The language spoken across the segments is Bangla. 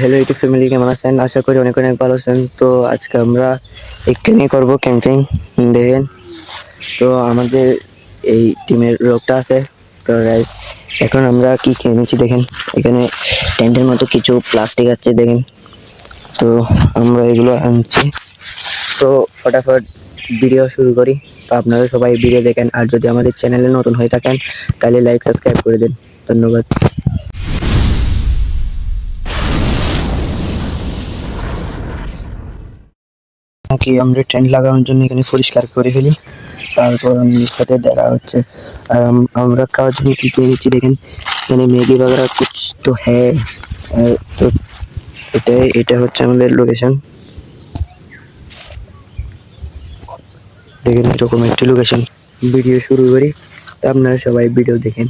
হ্যালো ইউটিউব ফ্যামিলি, কেমন আছেন? আশা করি অনেক অনেক ভালো আছেন। তো আজকে আমরা এখানে করব ক্যাম্পিং। দেখেন, তো আমাদের এই টিমের লোকটা আছে। তো গাইস, এখন আমরা কি খেয়ে নিচ্ছি দেখেন। এখানে টেন্টের মতো কিছু প্লাস্টিক আছে দেখেন। তো আমরা এগুলো আনছি। তো ফটাফট ভিডিও শুরু করি। তো আপনারা সবাই ভিডিও দেখেন, আর যদি আমাদের চ্যানেলে নতুন হয়ে থাকেন তাহলে লাইক সাবস্ক্রাইব করে দিন। ধন্যবাদ। কি আমরা টেন্ট লাগানোর জন্য এখানে পরিষ্কার করে ফেলি, তারপর আমাদের সাথে দেখা হচ্ছে। আর আমরা খাওয়ার জন্য কি পেয়েছি দেখেন, এখানে ম্যাগি বাগেরা কুছ তো হ্যাঁ। তো এটা হচ্ছে আমাদের লোকেশন। দেখেন এরকম একটি লোকেশন। ভিডিও শুরু করি, তো আপনারা সবাই ভিডিও দেখেন।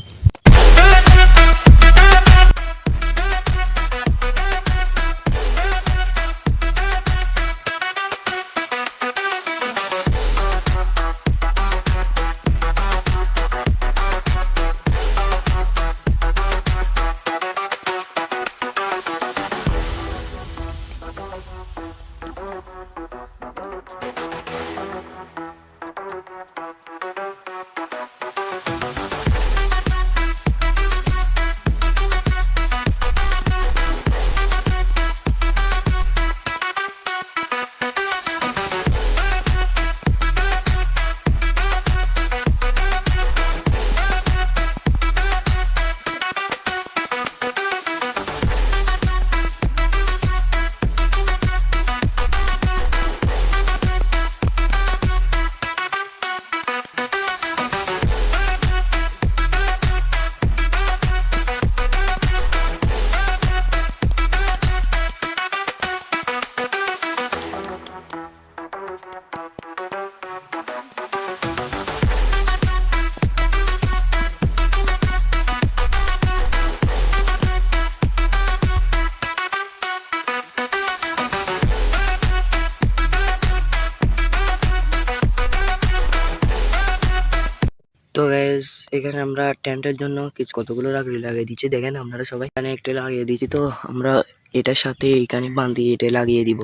তো গাইস, এখানে আমরা টেন্টের জন্য কিছু কতগুলো লাকড়ি লাগিয়ে দিচ্ছি দেখেন আপনারা সবাই। এখানে একটা লাগিয়ে দিচ্ছি, তো আমরা এটার সাথে এখানে বাঁধিয়ে এটা লাগিয়ে দিব,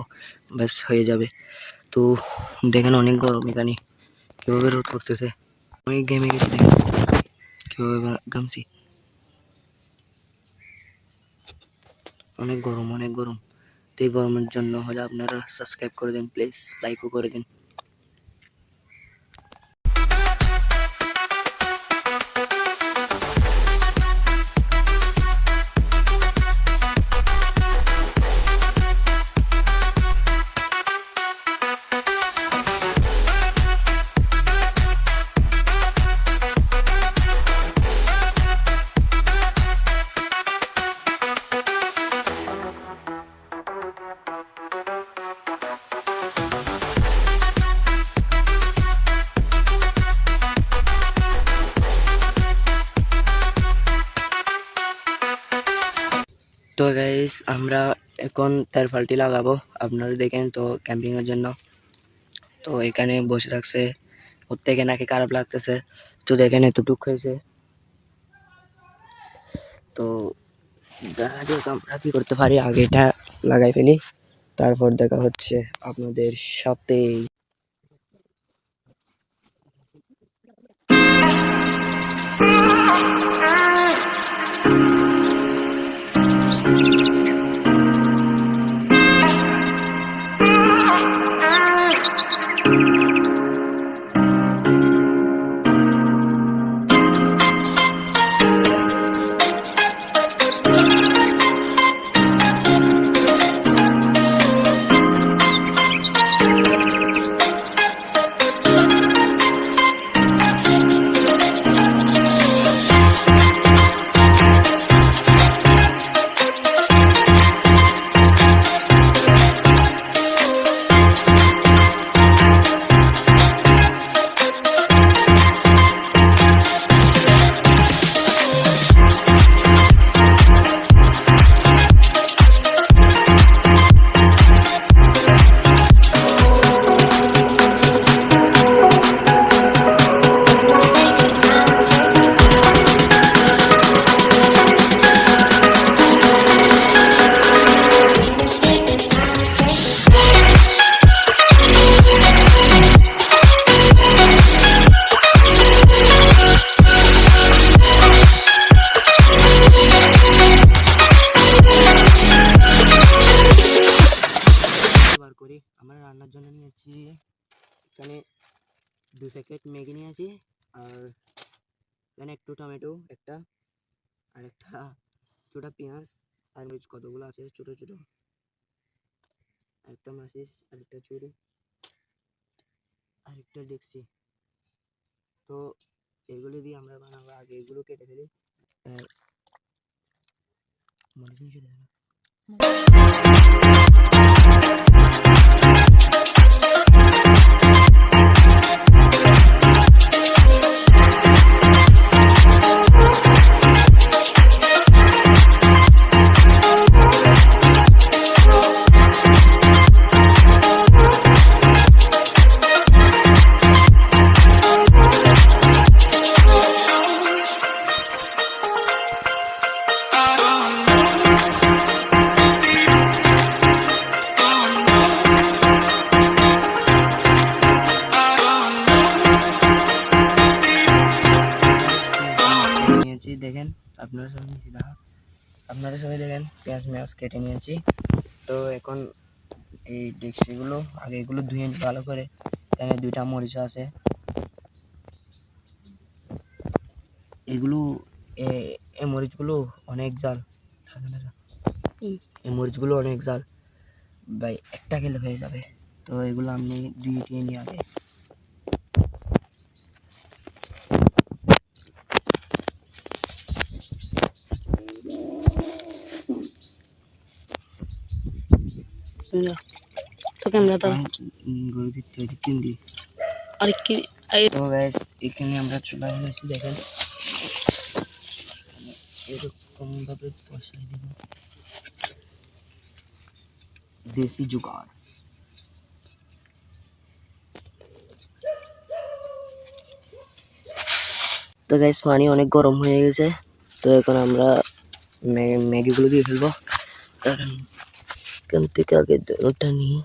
ব্যাস হয়ে যাবে। তো দেখেন অনেক গরম, এখানে কীভাবে রোদ করতেছে। আমি গেমে গেছি দেখেন কীভাবে ঘামছি, অনেক গরম অনেক গরম। তো এই গরমের জন্য হলে আপনারা সাবস্ক্রাইব করে দিন প্লিজ, লাইকও করে দিন। তো গাইস, আমরা এখন তারফালটি লাগাবো, আপনারা দেখেন। তো ক্যাম্পিংয়ের জন্য তো এখানে বসে থাকছে, ওর থেকে নাকি খারাপ লাগতেছে। তো দেখেন এতটুক হয়েছে। তো দেখা যাক আমরা কি করতে পারি, আগে এটা লাগাই ফেলি, তারপর দেখা হচ্ছে আপনাদের সাথে। করি। আমরা রান্নার জন্য নিয়েছি এখানে 2 প্যাকেট ম্যাগি নিয়েছি, আর এখানে একটু টমেটো একটা, আর একটা ছোটা পেঁয়াজ, আর মরিচ কতগুলো আছে ছোটো ছোটো, একটা মাচিস, আর একটা চুরি, আর একটা ডেকচি। তো এগুলো দিয়ে আমরা বানাবো। আগে এগুলো কেটে ফেলি। মরিচ নিচে দেবে না। দেখেন আপনারা সবাই দেখেন পেঁয়াজ মেয়াজ কেটে নিয়েছি। তো এখন এই ডেকচিগুলো আগে এগুলো ধুয়ে ভালো করে। এখানে 2টা মরিচ আছে, এগুলো এই মরিচগুলো অনেক জাল, এই মরিচগুলো অনেক জাল ভাই, একটা খেলে হয়ে যাবে। তো এগুলো আমি ধুয়ে নিয়ে আগে তো গাইস এখানে আমরা চুলা নিয়েছি, দেখেন এরকম ভাবে বসাই দিব, দেশি জুগাড়। তো গাইস পানি অনেক গরম হয়ে গেছে। তো এখন আমরা ম্যাগিগুলো দিয়ে ফেলবো। এখান থেকে আগে ওটা নিই।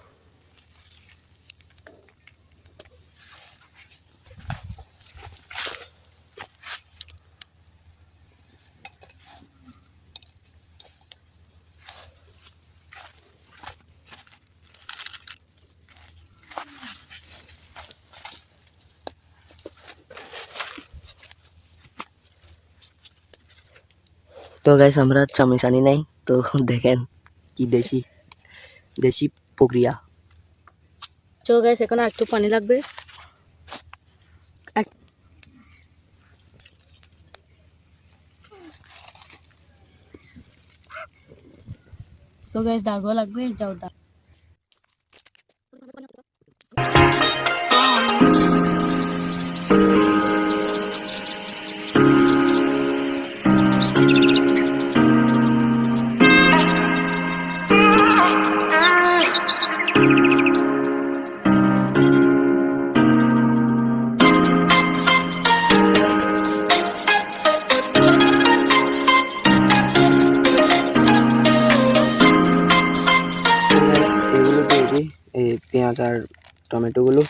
তো গাইস আমরা চামচ আনি নাই, তো দেখেন কি দেশি দেশি প্রক্রিয়া। তো গাইস এখন একটু পানি লাগবে। সো গাইস ডালবো লাগবে, যাও ডাল। এগুলো দিয়ে দিই, এই পেঁয়াজ আর টমেটোগুলো।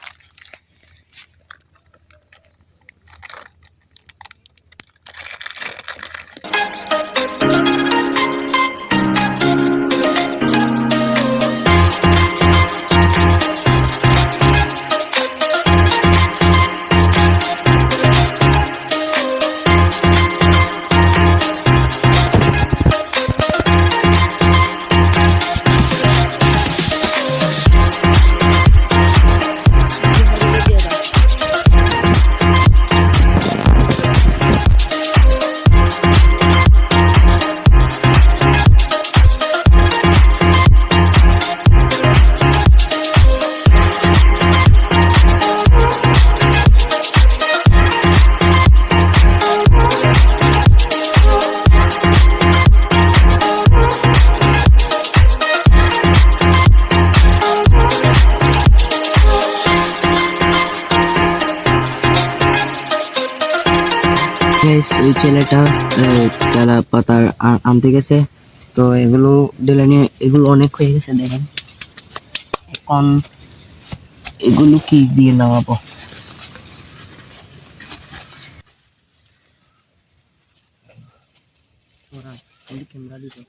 ওই ছেলেটা কলা পাতার আনতে গেছে, তো এগুলো ঢেলে নিয়ে, এগুলো অনেক হয়ে গেছে দেখেন। এখন এগুলো কি দিয়ে নামাবো? ক্যামেরা দিতে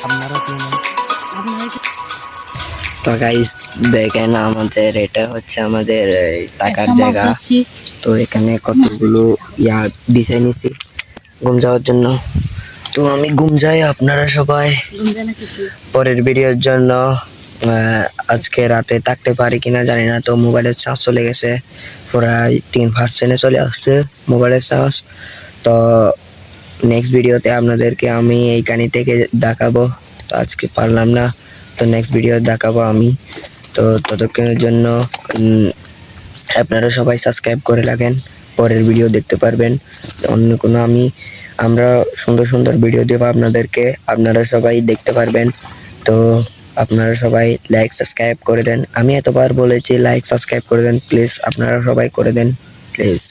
আপনারা কিনুন। আপনারা তো গাইস দেখেন আমাদের এটা হচ্ছে আমাদের এই থাকার একটা মাছ জায়গা। যাচ্ছি তো এখানে কতগুলো ইয়া বিছাই নিছি ঘুম যাওয়ার জন্য। তো আমি ঘুম যাই, আপনারা সবাই গুঞ্জা না কিছু পরের ভিডিওর জন্য আজকে রাতে থাকতে পারি কিনা জানি না। তো মোবাইলের চার্জ চলে গেছে, প্রায় 3% চলে আসছে মোবাইলের চার্জ। তো নেক্সট ভিডিওতে আপনাদেরকে আমি এইখানে থেকে দেখাবো। তো আজকে পারলাম না, তো নেক্সট ভিডিও দেখাবো আমি। তো ততক্ষণের জন্য আপনারা সবাই সাবস্ক্রাইব করে রাখেন, পরের ভিডিও দেখতে পারবেন। অন্য কোনো আমরা সুন্দর সুন্দর ভিডিও দেবো আপনাদেরকে, আপনারা সবাই দেখতে পারবেন। তো আপনারা সবাই লাইক সাবস্ক্রাইব করে দেন। আমি এতবার বলেছি লাইক সাবস্ক্রাইব করে দেন, প্লিজ আপনারা সবাই করে দেন প্লিজ।